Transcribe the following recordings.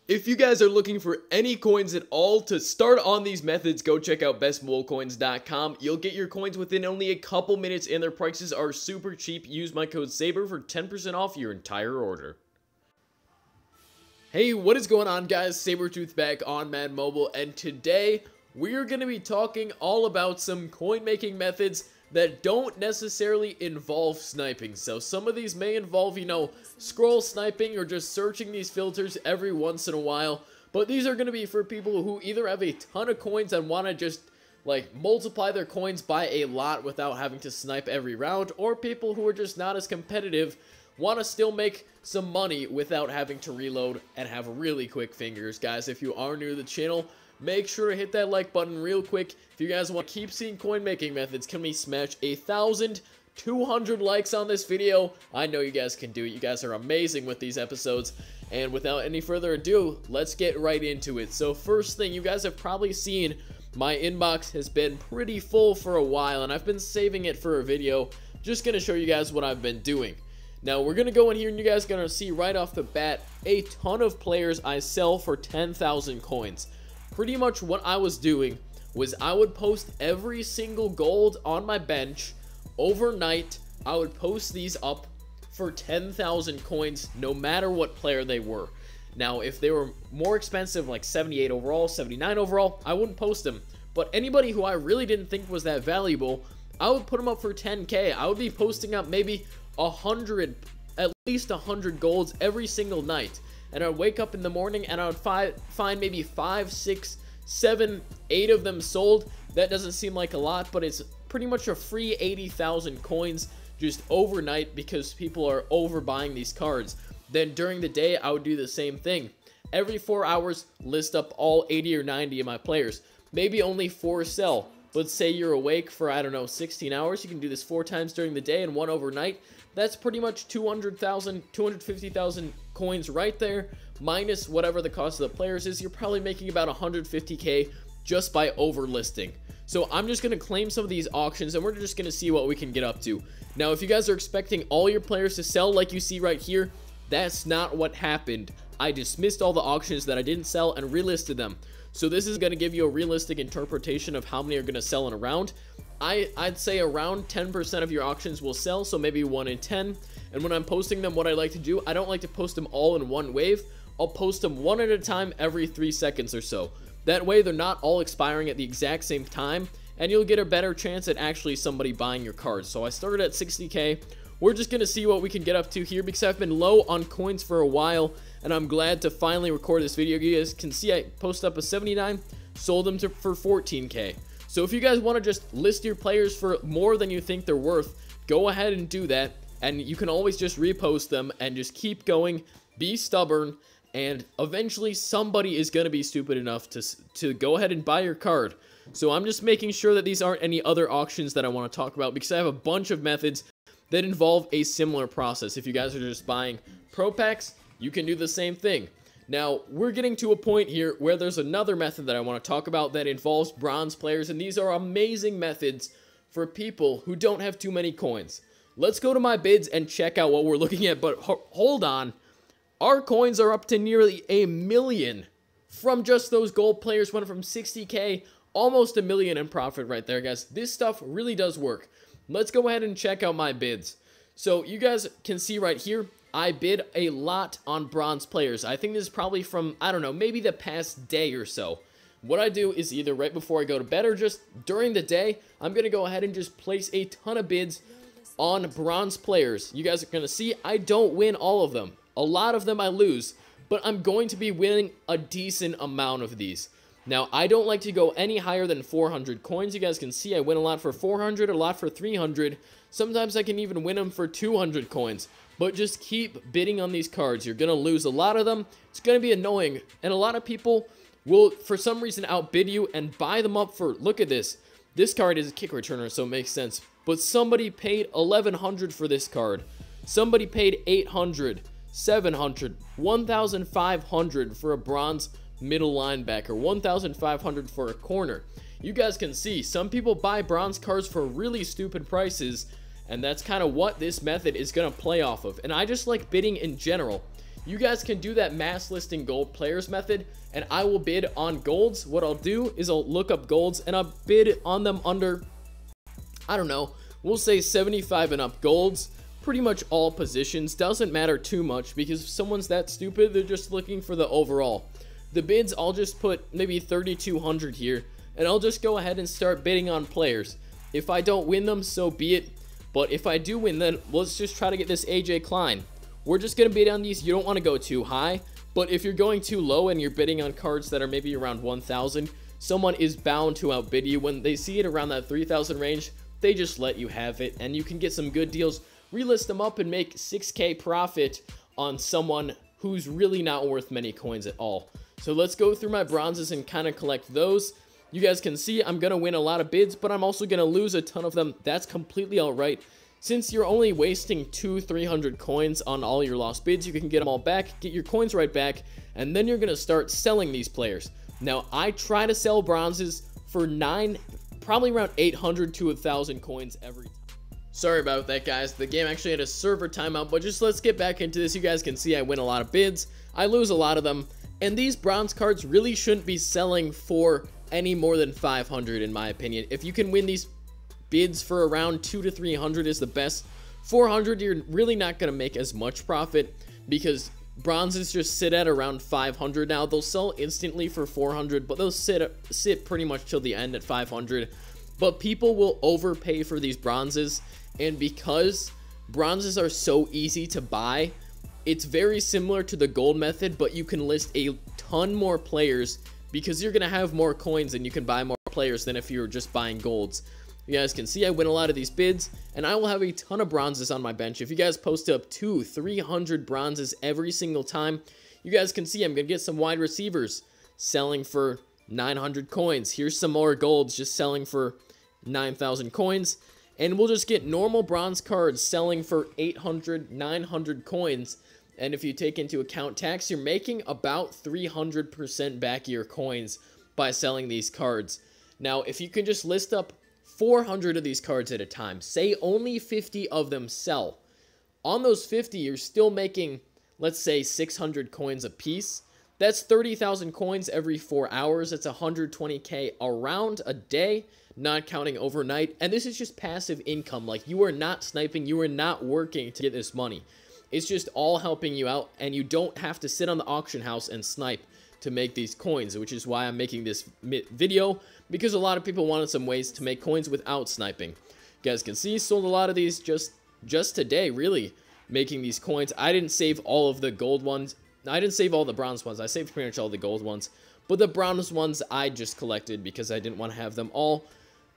If you guys are looking for any coins at all to start on these methods, go check out bestmolecoins.com. You'll get your coins within only a couple minutes and their prices are super cheap. Use my code SABER for 10% off your entire order. Hey, what is going on, guys? Sabrtooth back on Madden Mobile, and today we're going to be talking all about some coin making methods that don't necessarily involve sniping. So some of these may involve, scroll sniping or just searching these filters every once in a while. But these are going to be for people who either have a ton of coins and want to just multiply their coins by a lot without having to snipe every round, or people who are just not as competitive, want to still make some money without having to reload and have really quick fingers. Guys, if you are new to the channel, make sure to hit that like button real quick. If you guys want to keep seeing coin making methods, can we smash 1,200 likes on this video? I know you guys can do it. You guys are amazing with these episodes. And without any further ado, let's get right into it. So first thing, you guys have probably seen my inbox has been pretty full for a while, and I've been saving it for a video. Just going to show you guys what I've been doing. Now, we're going to go in here and you guys are going to see right off the bat a ton of players I sell for 10,000 coins. Pretty much what I was doing was I would post every single gold on my bench overnight. I would post these up for 10,000 coins no matter what player they were. Now, if they were more expensive, like 78 overall, 79 overall, I wouldn't post them. But anybody who I really didn't think was that valuable, I would put them up for 10k. I would be posting up maybe 100, at least 100 golds every single night. And I'd wake up in the morning and I would find maybe 5, 6, 7, 8 of them sold. That doesn't seem like a lot, but it's pretty much a free 80,000 coins just overnight because people are overbuying these cards. Then during the day, I would do the same thing. Every 4 hours, list up all 80 or 90 of my players. Maybe only 4 sell. Let's say you're awake for, I don't know, 16 hours. You can do this 4 times during the day and 1 overnight. That's pretty much 200,000, 250,000 coins right there, minus whatever the cost of the players is. You're probably making about 150k just by overlisting. So I'm just going to claim some of these auctions and we're just going to see what we can get up to. Now, if you guys are expecting all your players to sell like you see right here, that's not what happened. I dismissed all the auctions that I didn't sell and relisted them. So this is going to give you a realistic interpretation of how many are going to sell in a round. I'd say around 10% of your auctions will sell, so maybe 1 in 10. And when I'm posting them, what I like to do, I don't like to post them all in one wave. I'll post them one at a time every 3 seconds or so. That way, they're not all expiring at the exact same time, and you'll get a better chance at actually somebody buying your cards. So I started at 60k. We're just going to see what we can get up to here because I've been low on coins for a while, and I'm glad to finally record this video. You guys can see I post up a 79, sold them for 14k. So if you guys want to just list your players for more than you think they're worth, go ahead and do that. And you can always just repost them and just keep going, be stubborn, and eventually somebody is going to be stupid enough to go ahead and buy your card. So I'm just making sure that these aren't any other auctions that I want to talk about because I have a bunch of methods that involve a similar process. If you guys are just buying pro packs, you can do the same thing. Now, we're getting to a point here where there's another method that I want to talk about that involves bronze players, and these are amazing methods for people who don't have too many coins. Let's go to my bids and check out what we're looking at, but hold on. Our coins are up to nearly 1 million from just those gold players. Went from 60k, almost 1 million in profit right there, guys. This stuff really does work. Let's go ahead and check out my bids. So you guys can see right here, I bid a lot on bronze players. I think this is probably from, I don't know, maybe the past day or so. What I do is either right before I go to bed or just during the day, I'm going to go ahead and just place a ton of bids on bronze players. You guys are going to see I don't win all of them. A lot of them I lose, but I'm going to be winning a decent amount of these. Now, I don't like to go any higher than 400 coins. You guys can see I win a lot for 400, a lot for 300. Sometimes I can even win them for 200 coins. But just keep bidding on these cards. You're going to lose a lot of them. It's going to be annoying. And a lot of people will, for some reason, outbid you and buy them up for, look at this. This card is a kick returner, so it makes sense. But somebody paid 1,100 for this card. Somebody paid 800, 700, 1,500 for a bronze middle linebacker, 1,500 for a corner. You guys can see some people buy bronze cards for really stupid prices, and that's kind of what this method is going to play off of. And I just like bidding in general. you guys can do that mass listing gold players method, and I will bid on golds. What I'll do is I'll look up golds and I'll bid on them under, I don't know, we'll say 75 and up golds. Pretty much all positions. Doesn't matter too much, because if someone's that stupid, they're just looking for the overall. The bids, I'll just put maybe 3,200 here, and I'll just go ahead and start bidding on players. If I don't win them, so be it. But if I do win, then let's just try to get this AJ Klein. We're just going to bid on these. You don't want to go too high, but if you're going too low and you're bidding on cards that are maybe around 1,000, someone is bound to outbid you. When they see it around that 3,000 range, they just let you have it, and you can get some good deals. Relist them up and make 6K profit on someone who's really not worth many coins at all. So let's go through my bronzes and kind of collect those. You guys can see I'm going to win a lot of bids, but I'm also going to lose a ton of them. That's completely alright. Since you're only wasting 200-300 coins on all your lost bids, you can get them all back, get your coins right back, and then you're going to start selling these players. Now, I try to sell bronzes for probably around 800 to 1,000 coins every time. Sorry about that, guys. The game actually had a server timeout, but just let's get back into this. You guys can see I win a lot of bids. I lose a lot of them. And these bronze cards really shouldn't be selling for any more than 500, in my opinion. If you can win these bids for around 200 to 300 is the best. 400, you're really not going to make as much profit, because bronzes just sit at around 500 now. They'll sell instantly for 400, but they'll sit pretty much till the end at 500. But people will overpay for these bronzes. And because bronzes are so easy to buy, it's very similar to the gold method, but you can list a ton more players, because you're going to have more coins and you can buy more players than if you were just buying golds. You guys can see I win a lot of these bids, and I will have a ton of bronzes on my bench. If you guys post up 200-300 bronzes every single time, you guys can see I'm going to get some wide receivers selling for 900 coins. Here's some more golds just selling for 9,000 coins. And we'll just get normal bronze cards selling for 800, 900 coins. And if you take into account tax, you're making about 300% back of your coins by selling these cards. Now, if you can just list up 400 of these cards at a time, say only 50 of them sell. On those 50, you're still making, let's say, 600 coins a piece. That's 30,000 coins every 4 hours. That's 120K around a day, not counting overnight. And this is just passive income. Like, you are not sniping, you are not working to get this money. It's just all helping you out, and you don't have to sit on the auction house and snipe to make these coins, which is why I'm making this video, because a lot of people wanted some ways to make coins without sniping. You guys can see, sold a lot of these just today, really, making these coins. I didn't save all of the gold ones. I didn't save all the bronze ones. I saved pretty much all the gold ones. But the bronze ones I just collected because I didn't want to have them all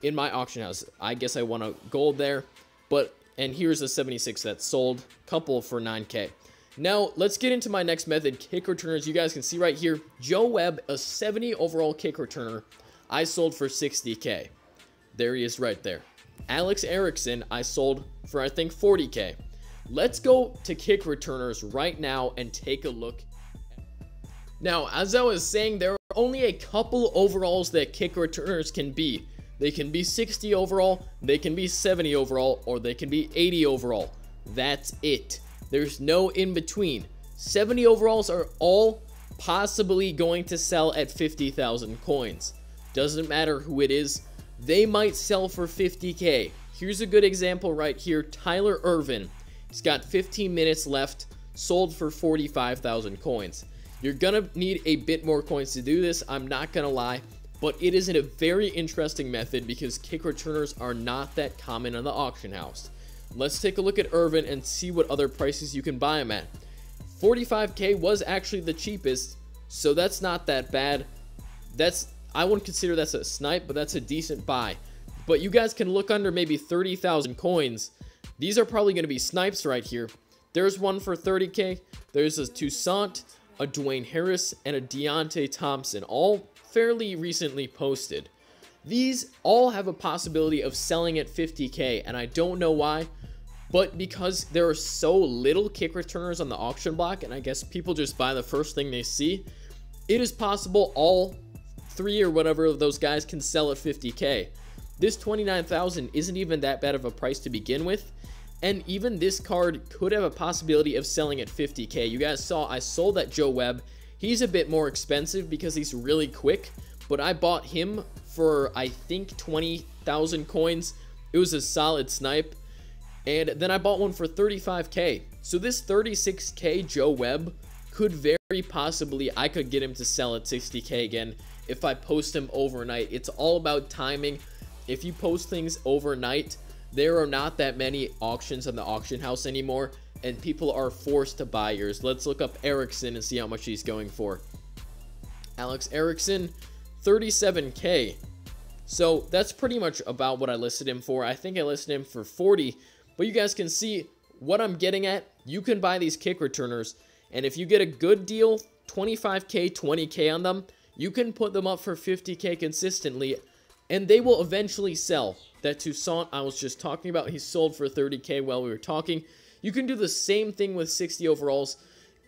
in my auction house. I guess I won a gold there. And here's a 76 that sold. Couple for 9K. Now, let's get into my next method, kick returners. You guys can see right here, Joe Webb, a 70 overall kick returner, I sold for 60K. There he is right there. Alex Erickson, I sold for, I think, 40K. Let's go to kick returners right now and take a look. Now, as I was saying, there are only a couple overalls that kick returners can be. They can be 60 overall, they can be 70 overall, or they can be 80 overall. That's it. There's no in between. 70 overalls are all possibly going to sell at 50,000 coins. Doesn't matter who it is, they might sell for 50K. Here's a good example right here, Tyler Irvin. He's got 15 minutes left, sold for 45,000 coins. You're gonna need a bit more coins to do this, I'm not gonna lie, but it is a very interesting method because kick returners are not that common on the auction house. Let's take a look at Irvin and see what other prices you can buy him at. 45K was actually the cheapest, so that's not that bad. I wouldn't consider that's a snipe, but that's a decent buy. But you guys can look under maybe 30,000 coins. These are probably going to be snipes right here. There's one for 30K. There's a Toussaint, a Dwayne Harris, and a Deontay Thompson, all fairly recently posted. These all have a possibility of selling at 50K, and I don't know why, but because there are so little kick returners on the auction block, and I guess people just buy the first thing they see, it is possible all three or whatever of those guys can sell at 50K. This 29,000 isn't even that bad of a price to begin with, And even this card could have a possibility of selling at 50k. You guys saw I sold that Joe Webb. He's a bit more expensive because he's really quick, but I bought him for, I think, 20,000 coins. It was a solid snipe. And then I bought one for 35k. So this 36k Joe Webb could very possibly, I could get him to sell at 60k again if I post him overnight. It's all about timing. If you post things overnight, there are not that many auctions on the auction house anymore, and people are forced to buy yours. Let's look up Erickson and see how much he's going for. Alex Erickson, 37k. So that's pretty much about what I listed him for. I think I listed him for 40, but you guys can see what I'm getting at. You can buy these kick returners, and if you get a good deal, 25k, 20k on them, you can put them up for 50k consistently, and they will eventually sell. That Toussaint I was just talking about, he sold for 30k while we were talking. You can do the same thing with 60 overalls.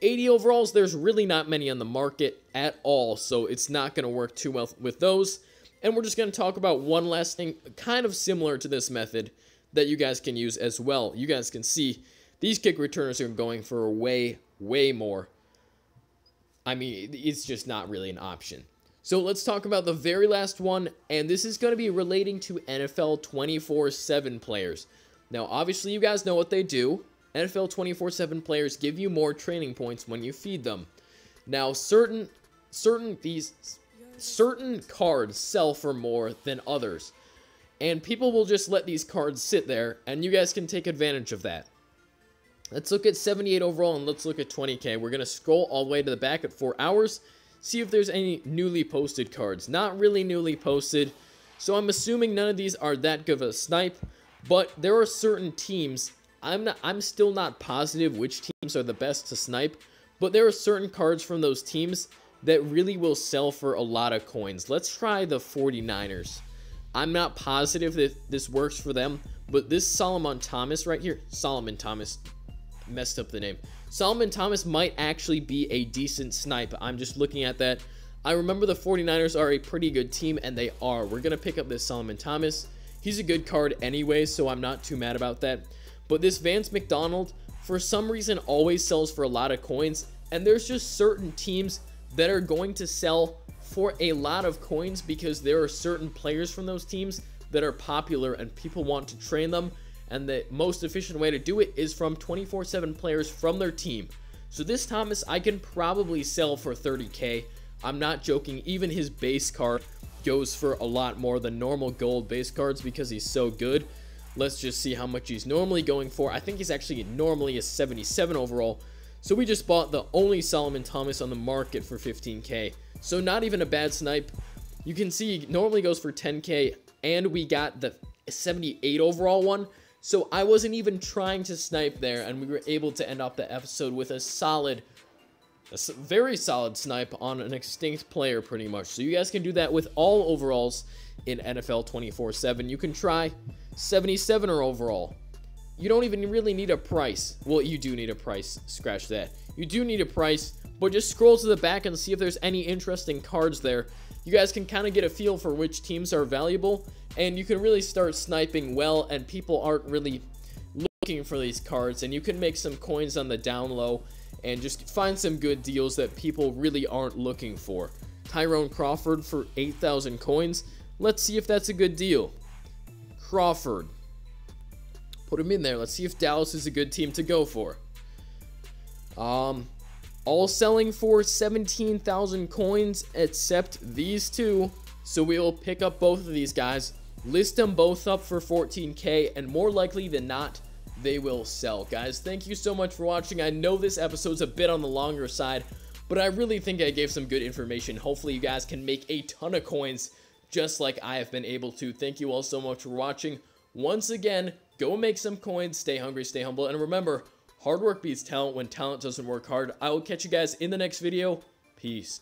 80 overalls, there's really not many on the market at all, so it's not going to work too well with those. And we're just going to talk about one last thing, kind of similar to this method, that you guys can use as well. You guys can see these kick returners are going for way more. I mean, it's just not really an option. So let's talk about the very last one, and this is going to be relating to NFL 24/7 players. Now, obviously, you guys know what they do. NFL 24/7 players give you more training points when you feed them. Now, certain cards sell for more than others, and people will just let these cards sit there, and you guys can take advantage of that. Let's look at 78 overall, and let's look at 20k. We're going to scroll all the way to the back at 4 hours. See if there's any newly posted cards. Not really newly posted, so I'm assuming none of these are that good of a snipe, but there are certain teams, I'm still not positive which teams are the best to snipe, but there are certain cards from those teams that really will sell for a lot of coins. Let's try the 49ers. I'm not positive that this works for them, but this Solomon Thomas right here, Solomon Thomas, messed up the name. Solomon Thomas might actually be a decent snipe. I'm just looking at that. I remember the 49ers are a pretty good team, and they are. We're going to pick up this Solomon Thomas. He's a good card anyway, so I'm not too mad about that. But this Vance Mcdonald, for some reason, always sells for a lot of coins, and there's just certain teams that are going to sell for a lot of coins because there are certain players from those teams that are popular and people want to train them. And the most efficient way to do it is from 24/7 players from their team. So this Thomas, I can probably sell for 30k. I'm not joking. Even his base card goes for a lot more than normal gold base cards because he's so good. Let's just see how much he's normally going for. I think he's actually normally a 77 overall. So we just bought the only Solomon Thomas on the market for 15k. So not even a bad snipe. You can see he normally goes for 10k, and we got the 78 overall one. So I wasn't even trying to snipe there, and we were able to end off the episode with a very solid snipe on an extinct player pretty much. So you guys can do that with all overalls in NFL 24/7. You can try 77 or overall. You don't even really need a price. Well, you do need a price. Scratch that. You do need a price, but just scroll to the back and see if there's any interesting cards there. You guys can kind of get a feel for which teams are valuable, and you can really start sniping well, and people aren't really looking for these cards, and you can make some coins on the down low and just find some good deals that people really aren't looking for. Tyrone Crawford for 8,000 coins. Let's see if that's a good deal. Crawford. Put him in there. Let's see if Dallas is a good team to go for. All selling for 17,000 coins except these two. So we will pick up both of these guys, list them both up for 14k, and more likely than not, they will sell. Guys, thank you so much for watching. I know this episode's a bit on the longer side, but I really think I gave some good information. Hopefully you guys can make a ton of coins just like I have been able to. Thank you all so much for watching. Once again, go make some coins, stay hungry, stay humble, and remember, hard work beats talent when talent doesn't work hard. I will catch you guys in the next video. Peace.